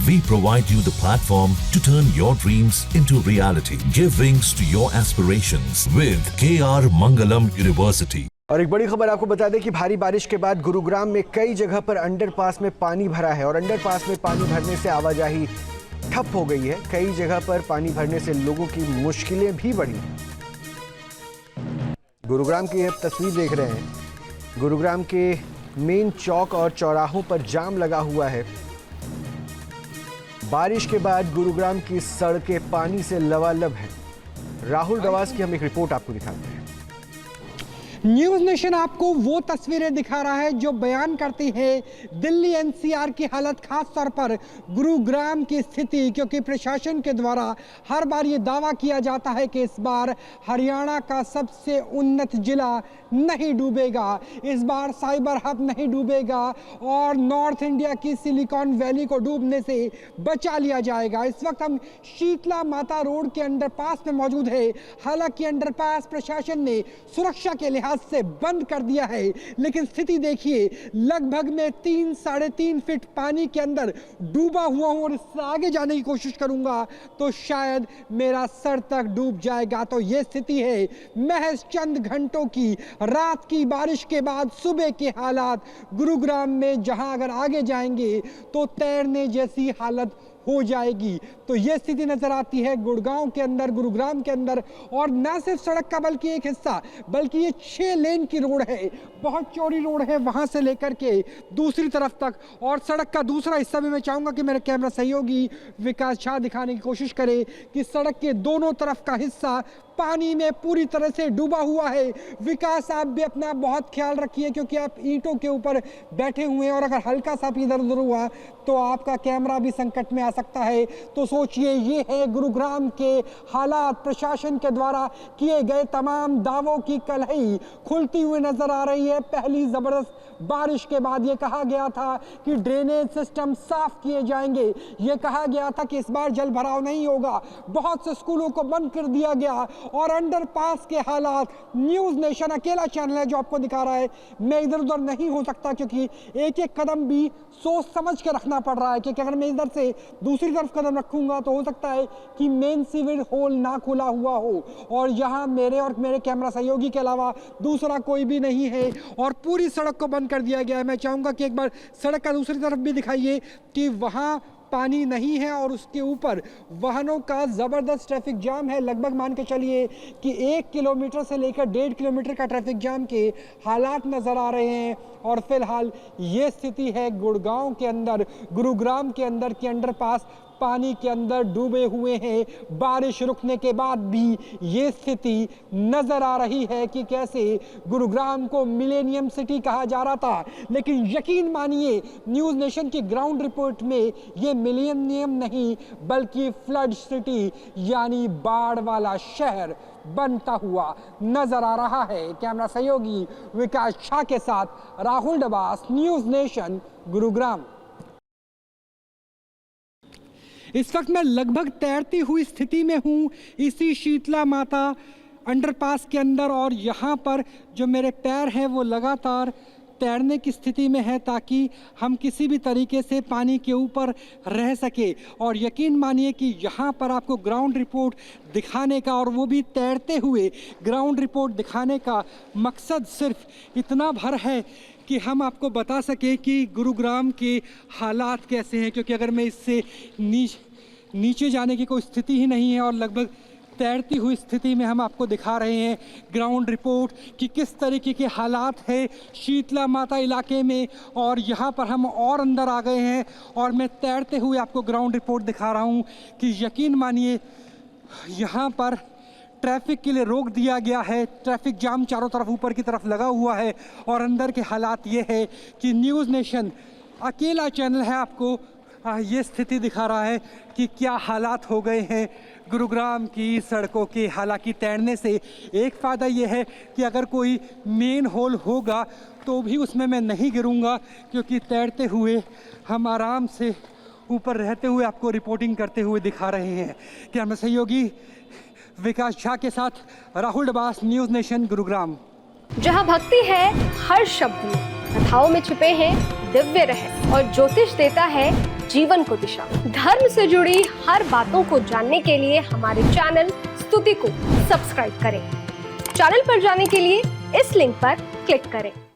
We provide you the platform to turn your dreams into reality. Give wings to your aspirations with KR Mangalam University. और एक बड़ी खबर आपको बता दें कि भारी बारिश के बाद गुरुग्राम में कई जगह पर अंडरपास में पानी भरा है और अंडरपास में पानी भरने से आवाजाही ठप हो गई है। कई जगह पर पानी भरने से लोगों की मुश्किलें भी बढ़ी। गुरुग्राम की आप तस्वीर देख रहे हैं। गुरुग्राम के मेन चौक और चौराहों पर जाम लगा हुआ है। बारिश के बाद गुरुग्राम की सड़कें पानी से लबालब हैं। राहुल डवास की हम एक रिपोर्ट आपको दिखाते हैं। न्यूज़ नेशन आपको वो तस्वीरें दिखा रहा है जो बयान करती है दिल्ली एनसीआर की हालत, खास तौर पर गुरुग्राम की स्थिति, क्योंकि प्रशासन के द्वारा हर बार ये दावा किया जाता है कि इस बार हरियाणा का सबसे उन्नत जिला नहीं डूबेगा, इस बार साइबर हब नहीं डूबेगा और नॉर्थ इंडिया की सिलिकॉन वैली को डूबने से बचा लिया जाएगा। इस वक्त हम शीतला माता रोड के अंडरपास में मौजूद है। हालांकि अंडरपास प्रशासन ने सुरक्षा के लिहाज से बंद कर दिया है, लेकिन स्थिति देखिए, लगभग मैं 3-3.5 फीट पानी के अंदर डूबा हुआ हूं और इससे आगे जाने की कोशिश करूंगा तो शायद मेरा सर तक डूब जाएगा। तो यह स्थिति है महज चंद घंटों की रात की बारिश के बाद सुबह के हालात गुरुग्राम में, जहां अगर आगे जाएंगे तो तैरने जैसी हालत हो जाएगी। तो यह स्थिति नजर आती है गुड़गांव के अंदर, गुरुग्राम के अंदर। और न सिर्फ सड़क का बल्कि एक हिस्सा, बल्कि ये 6 लेन की रोड है, बहुत चौड़ी रोड है, वहां से लेकर के दूसरी तरफ तक। और सड़क का दूसरा हिस्सा भी मैं चाहूंगा कि मेरे कैमरा सहयोगी विकास झा दिखाने की कोशिश करे कि सड़क के दोनों तरफ का हिस्सा पानी में पूरी तरह से डूबा हुआ है। विकास, आप भी अपना बहुत ख्याल रखिए क्योंकि आप ईंटों के ऊपर बैठे हुए हैं और अगर हल्का सा भी इधर उधर हुआ तो आपका कैमरा भी संकट में आ सकता है। तो सोचिए, ये है गुरुग्राम के हालात। प्रशासन के द्वारा किए गए तमाम दावों की कलही खुलती हुई नजर आ रही है। पहली जबरदस्त बारिश के बाद ये कहा गया था कि ड्रेनेज सिस्टम साफ किए जाएंगे, ये कहा गया था कि इस बार जल भराव नहीं होगा, बहुत से स्कूलों को बंद कर दिया गया। और अंडरपास के हालात, न्यूज़ नेशन अकेला चैनल है जो आपको दिखा रहा है। मैं इधर उधर नहीं हो सकता क्योंकि एक एक कदम भी सोच समझ के रखना पड़ रहा है, क्योंकि अगर मैं इधर से दूसरी तरफ कदम रखूंगा तो हो सकता है कि मेन सीवेज होल ना खुला हुआ हो और यहाँ मेरे और मेरे कैमरा सहयोगी के अलावा दूसरा कोई भी नहीं है और पूरी सड़क को बंद कर दिया गया है। मैं चाहूंगा कि एक बार सड़क का दूसरी तरफ भी दिखाइए कि वहाँ पानी नहीं है और उसके ऊपर वाहनों का ज़बरदस्त ट्रैफिक जाम है। लगभग मान के चलिए कि 1 किलोमीटर से लेकर 1.5 किलोमीटर का ट्रैफिक जाम के हालात नज़र आ रहे हैं। और फिलहाल ये स्थिति है गुड़गांव के अंदर, गुरुग्राम के अंदर की अंडरपास पानी के अंदर डूबे हुए हैं। बारिश रुकने के बाद भी ये स्थिति नजर आ रही है कि कैसे गुरुग्राम को मिलेनियम सिटी कहा जा रहा था, लेकिन यकीन मानिए न्यूज़ नेशन की ग्राउंड रिपोर्ट में ये मिलेनियम नहीं बल्कि फ्लड सिटी यानी बाढ़ वाला शहर बनता हुआ नजर आ रहा है। कैमरा सहयोगी विकास झा के साथ राहुल डबास, न्यूज़ नेशन, गुरुग्राम। इस वक्त मैं लगभग तैरती हुई स्थिति में हूँ इसी शीतला माता अंडरपास के अंदर और यहाँ पर जो मेरे पैर हैं वो लगातार तैरने की स्थिति में है ताकि हम किसी भी तरीके से पानी के ऊपर रह सके। और यकीन मानिए कि यहाँ पर आपको ग्राउंड रिपोर्ट दिखाने का, और वो भी तैरते हुए ग्राउंड रिपोर्ट दिखाने का मकसद सिर्फ इतना भर है कि हम आपको बता सके कि गुरुग्राम के हालात कैसे हैं, क्योंकि अगर मैं इससे नीचे जाने की कोई स्थिति ही नहीं है और लगभग तैरती हुई स्थिति में हम आपको दिखा रहे हैं ग्राउंड रिपोर्ट कि किस तरीके के हालात है शीतला माता इलाके में। और यहाँ पर हम और अंदर आ गए हैं और मैं तैरते हुए आपको ग्राउंड रिपोर्ट दिखा रहा हूँ कि यकीन मानिए यहाँ पर ट्रैफिक के लिए रोक दिया गया है। ट्रैफिक जाम चारों तरफ ऊपर की तरफ लगा हुआ है और अंदर के हालात ये है कि न्यूज़ नेशन अकेला चैनल है आपको ये स्थिति दिखा रहा है कि क्या हालात हो गए हैं गुरुग्राम की सड़कों के। हालांकि तैरने से एक फ़ायदा ये है कि अगर कोई मेन होल होगा तो भी उसमें मैं नहीं गिरूंगा, क्योंकि तैरते हुए हम आराम से ऊपर रहते हुए आपको रिपोर्टिंग करते हुए दिखा रहे हैं। कैमरा सहयोगी विकास झा के साथ राहुल डबास, न्यूज़ नेशन, गुरुग्राम। जहां भक्ति है हर शब्द में, कथाओं में छुपे हैं दिव्य रहस्य और ज्योतिष देता है जीवन को दिशा। धर्म से जुड़ी हर बातों को जानने के लिए हमारे चैनल स्तुति को सब्सक्राइब करें। चैनल पर जाने के लिए इस लिंक पर क्लिक करें।